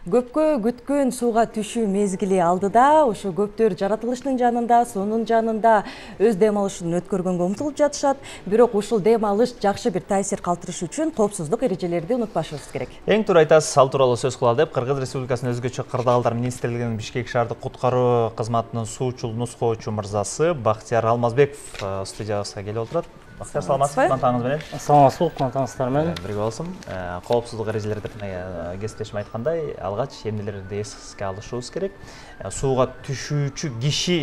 Көпкө күткөн сууга түшүү мезгили алдыда, ошо көптөр жаратылыштын жанында, суунун жанында өз дем алышын өткөргөнгө умтулуп жатышат. Бирок ушул дем алыш жакшы бир таасир калтырыш үчүн коопсуздук эрежелерди унутпашыбыз керек. Эң туура айтасыз, ал тууралуу сөз кылалы деп Кыргыз Республикасынын өзгөчө кырдаалдар министрлигинин Бишкек шаардык куткаруу кызматынын суучул нускоочу мырзасы Бактияр Алмазбеков студиябызга келип отурат. Бактияр, саламатсызбы? Кантаңыз менен? Саламатсызбы, кантаңыздар менен? Бирге болсун. Коопсуздук эрежелери деп кесиптешим айткандай, алгач эмнелерди эске алышыбыз керек. Сууга түшүүчү киши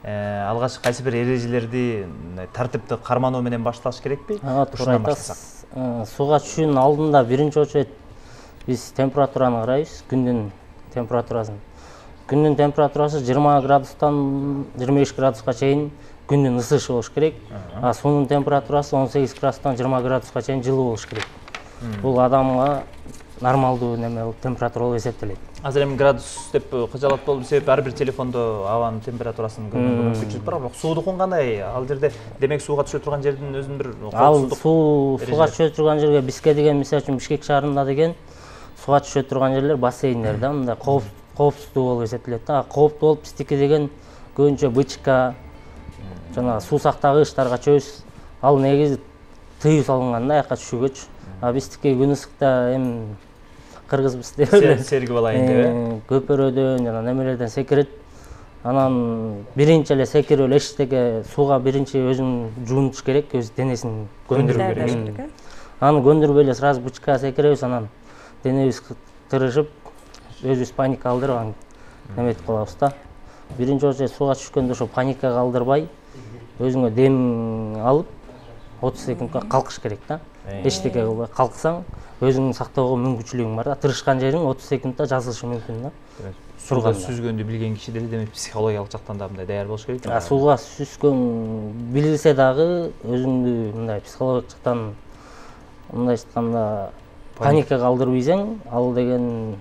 алгач кайсы бир эрежелерди тартипти кармануу менен башташ керекпи? Туура айтасыз. Сууга түшүүнүн алдында биринчи очередь биз температураны карайбыз, күндүн температурасын. Күндүн температурасы 20 градустан 25 градуска чейин күндүн ысышы болуш керек. Суунун температурасы 18 градустан 20 градуска чейин жылуу болуш керек. Бул адамга нормалдуу температура болуп эсептелет. Азыр эми градус деп кыжалат болуп себеп ар бир телефондо абанын температурасын көргөнгө мүмкүнчүлүк бар. Бирок суудукун кандай? Ал жерде демек сууга түшө турган жердин өзүнүн бир коопсуздук. Сууга түшө турган жерге бизге деген, мисалы үчүн Бишкек шаарында деген сууга түшө турган жерлер бассейндер да, мындай коопсуздуу болуп эсептелет да. Кооптуу болуп биздики деген көбүнчө бычка, жана суу сактагыч, таргачөз, ал негизи тыюу салынган да, аяка түшүүгөчү. Биздики күн ысыкта эми кыргызбыз деп эле сергип алайын деп көпөрөдөн жана немелерден секирет. Анан биринчи эле секирип эле эчтеке сууга биринчи өзүн жуунуш керек, өз денесин көндүрүү керек. Аны көндүрбөй эле сразу бычка секиребиз, анан денебиз тырышып, өзүбүз паника алдырып неметип калабыз да. Биринчи очередь сууга түшкөндө ошо паника калдырбай, өзүңө дем алып 30 секундка калкыш керек да. Эчтеке кылбай калксаң, өзүңдү сактоого мүмкүнчүлүгүң бар да. Тырышкан жериң 30 секундта жазылышы мүмкүн да. Сууга сүзгөндү билген киши деле демек психологиялык жактан да мындай даяр болуш керек. Сууга сүзгөн билсе дагы өзүңдү мындай психологиялык жактан мындай айтканда паника калдырбайсың, ал деген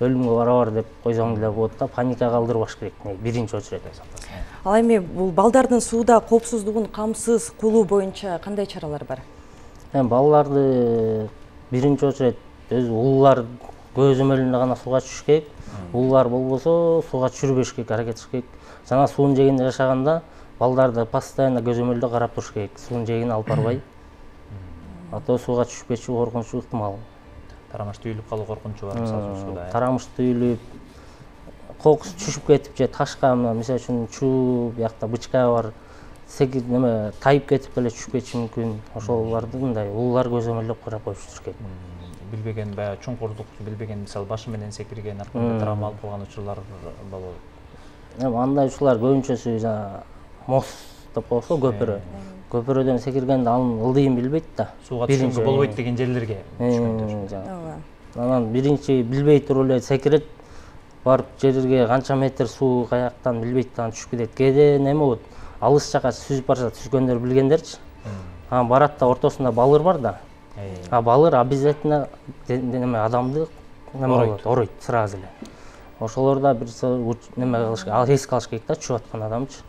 өлүмгө барабар деп койсоң деле болот да. Паника калдырбаш керек биринчи очередь. Ал эми бул балдардын сууда коопсуздугун камсыз кылуу боюнча кандай чаралар бар? Балдарды биринчи очередь өзү улуулар көзөмөлүндө гана сууга түшүш керек. Улуулар болбосо сууга түшүрбөш керек, аракет кылыш керек. Жана суунун жээгинде жашаганда балдарды постоянно көзөмөлдө карап туруш керек. Суунун жээгине алып барбай. Ато сууга түшпөчү коркунучу ыктымал. Тарамыш түйүлүп калуу коркунучу бар мисалы сууда. Тарамыш түйүлүп, кокус түшүп кетип же ташка, мисалы үчүн чуу биякта бычка бар, секирип тайып кетип эле түшүп кетиши мүмкүн. Ошолорду мындай улуулар көзөмөлдөп карап коюш керек. Билбеген баягы чуңкурдукту билбеген, мисалы башы менен секирген, аркында травма алып калган учурлар болобу? Андай учурлар көбүнчөсү жана моз деп болсо көпөрө. Көпөрөдөн секиргенде анын ылдыйын билбейт да. Сууга түшкөнгө болбойт деген жерлерге түшкөндө. Анан биринчи билбей туруп эле секирет, барып жерге канча метр суу каяктан билбейт, анан түшүп кетет. Кээде неме болот? Алыс жака сүзүп барса, түшкөндөр билгендерчи. Анан барат да ортосунда балыр бар да. Балыр обязательно адамды оройт сразу эле. Ошолорда бир неме кылыш, эске алыш керек да, түшүп аткан адамчы.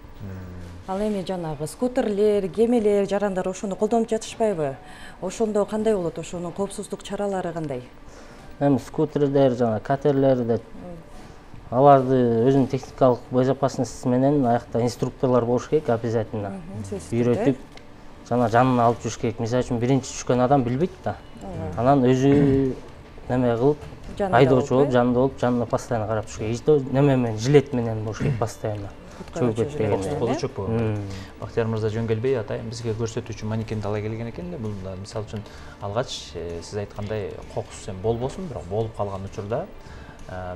Ал эми жанагы скутерлер, кемелер, жарандар ошону колдонуп жатышпайбы? Ошондо кандай болот? Ошонун коопсуздук чаралары кандай? Эми скутерлер, жана катерлер деп аларды өзүнүн техникалык безопасности менен аякта инструкторлор болуш керек обязательно. Үйрөтүп, жана жанына алып жүрүш керек. Мисалы үчүн биринчи түшкөн адам билбейт да. Анан өзү неме кылып, айдоочу болуп, жанында болуп, жанына постоянно карап туруш керек. Неме менен, жилет менен болуш керек постоянно. Бактияр мырза жөн келбей атайын бизге көрсөтүүчү манекенди ала келген экен да. Бул мисалы үчүн алгач сиз айткандай кокус болбосун, бирок болуп калган учурда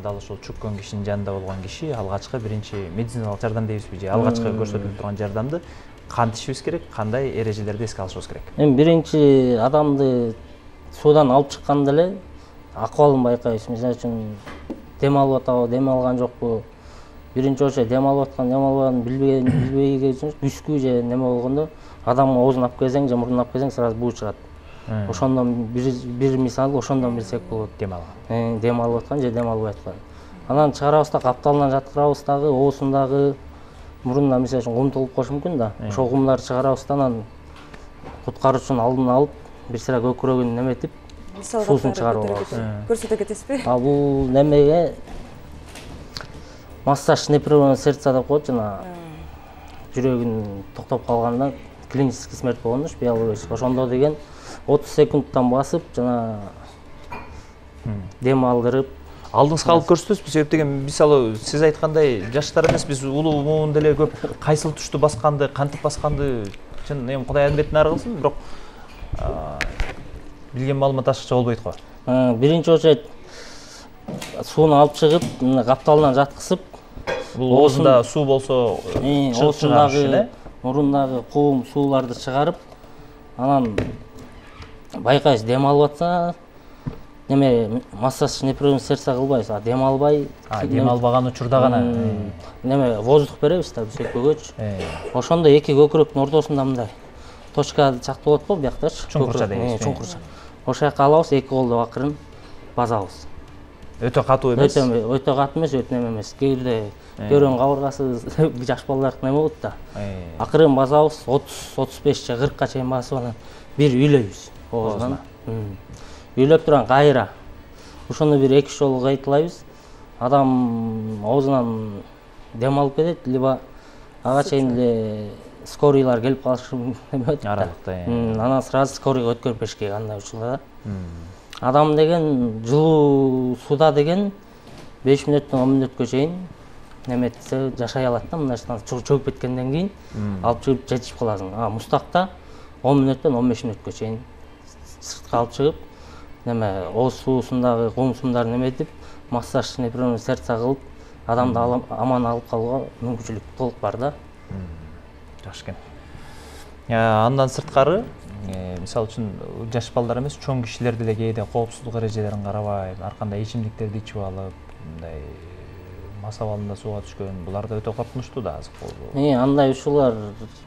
дал ошол чүккөн кишинин жанында болгон киши алгачкы биринчи медициналык жардам дейбизби же алгачкы көрсөтүлүп турган жардамды кантишибиз керек, кандай эрежелерди эске алышыбыз керек? Эми биринчи адамды суудан алып чыкканда эле акыбалын байкайбыз. Мисалы үчүн дем алып атабы, дем алган жокпу? Биринчи очередь дем алып аткан, дем албаганын билбей үскү же неме болгондо адамдын оозун алып келсең же мурдун алып келсең сразу буу чыгат. Ошондон бир мисал, ошондон билсек болот. Дем алган. Дем алып аткан же дем албай аткан. Анан чыгарабыз да, капталынан жаткырабыз дагы, оозундагы, мурунда мисалы үчүн кум толуп калышы мүмкүн да. Ошол кумдарды чыгарабыз да, анан куткаруучунун алдын алып, бир сыра көкүрөгүн неметип, мисал суусун катары чыгарып көрсөтө кетесизби? Бул немеге массаж непрерывного сердца деп коет, жана жүрөгүн токтоп калганда клинический смерть болгондуш, биологический. Ошондо деген 30 секундтан басып, жана дем алдырып, алдыңызга алып көрсөтөсүзбү? Себеп деген мисалы сиз айткандай жаштар эмес, биз улуу муун деле көп кайсыл тушту басканды, кантип басканды чын эми Кудай адилетин ары кылсын, бирок билген маалымат ашыкча болбойт го. Биринчи очередь сууну алып чыгып, капталынан жаткызып, Бул оозунда суу болсо оозундагы, мурундагы куум сууларды чыгарып, анан байкайсыз дем алып атса, неме массаж непрерывный сердца кылбайбыз, дем албай, дем албаган учурда гана неме воздух беребиз да өкпөгөчү. Ошондо эки көкүрөктүн ортосунда мындай точка чакты болот го, бияктачы. Чуңкурча дейбиз. Чуңкурча. Ошол жака алабыз, эки колду акырын базабыз. Өтө катуу эмес. Өтө катуу эмес, өтө неме эмес. Кээде көрөң кабыргасы жаш балдардыкы неме болот да. Акырын базабыз, 30-35 же 40ка чейин басып анан бир үйлөйбүз оозунан. Үйлөп турган кайра. Ошону бир 2-3 жолу кайталайбыз. Адам оозунан дем алып кетет, либо ага чейин эле скорийлар келип калышы неме аралыкта. Анан сразу скорийге өткөрүп бериш керек андай учурда. Адам деген жылуу суда деген 5 мүнөттөн 10 мүнөткө чейин неметсе жашай алат да, мындайча чөгүп кеткенден кийин алып чыгып жетишип каласың. Мустакта 10 мүнөттөн 15 мүнөткө чейин сыртка алып чыгып, неме ооз суусундагы куум сумдарын эметип, массаж непрерывный сердца кылып, адамды аман алып калууга мүмкүнчүлүк толук бар да. Жакшы экен. Андан сырткары, мисалы үчүн жаш балдар эмес, чоң кишилер деле кээде коопсуздук эрежелерин карабай, ар кандай ичимдиктерди ичип алып, мындай мас абалында сууга түшкөн, булар да өтө коркунучтуу да азыр болду. Андай учурлар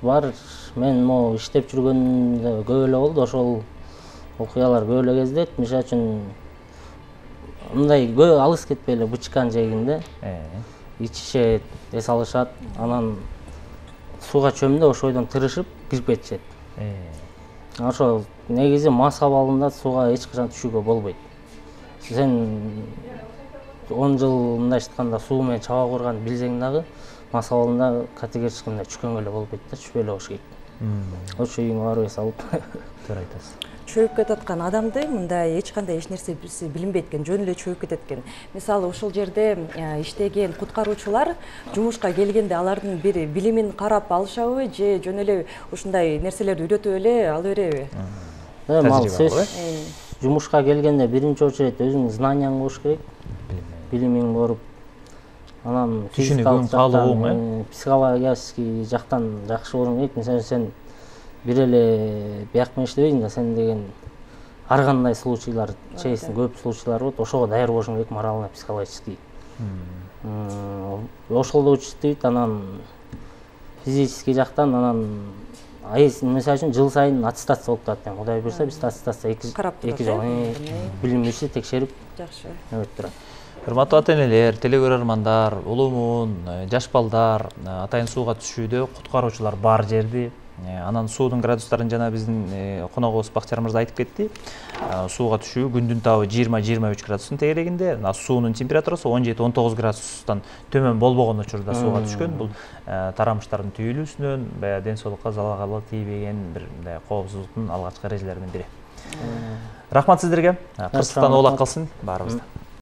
бар. Мен могу иштеп жүргөндө көп эле болду, ошол окуялар көп эле кездешет. Мисалы үчүн мындай көп алыс кетпей эле бычкан жегинде ичишет, эс алышат, анан сууга чөмдө ошойдон тырышып кирип кетишет. Ошол негизи мас абалында сууга эч качан түшүүгө болбойт. Сен 10 жыл мындайча айтканда суу менен чаба көргөн билсең дагы мас абалында категорически мындай түшкөнгө эле болбойт да, түшпөй эле коюш керек. Ошо үйүңө барып эс алып туура айтасыз. Чөгүп кетаткан адамды мындай эч кандай эч нерсе билинбейт экен, жөн эле чөгүп кетет экен. Мисалы ошол жерде иштеген куткаруучулар жумушка келгенде алардын бир билимин карап алышабы же жөн эле ушундай нерселерди үйрөтүп эле ала береби? Ал сөзсүз жумушка келгенде биринчи очередь өзүңдүн знанияң болуш керек, билимиң коруп, анан психологический жактан жакшы болуң керек. Мисалы сен бир эле бияк менен иштебейсиң да, сен деген ар кандай случайлар чейсиң, көп случайлар болот, ошого даяр болушуң керек морально, психологический. Ошол да учиттейт, анан физический жактан, анан мисалы үчүн жыл сайын аттестация болуп турат. Кудай буйрса биз аттестация 2 жыл билим беришти, текшерип жакшы өтүп турат. Урматтуу ата-энелер, телекөрөрмандар, улуу муун, жаш балдар атайын сууга түшүүдө куткаруучулар бар жерди, анан суудун градустарын жана биздин коногубуз Бактияр мырза айтып кетти. Сууга түшүү күндүн табы 20-23 градустун тегерегинде, суунун температурасы 17-19 градустан төмөн болбогон учурда сууга түшкөн. Бул тарамыштардын түйүлүүсүнөн, ден соолукка залал тийбеген бир коопсуздуктун алгачкы эрежелеринин бири. Рахмат сиздерге. Кырсыктан оолак калсын баарыбызда.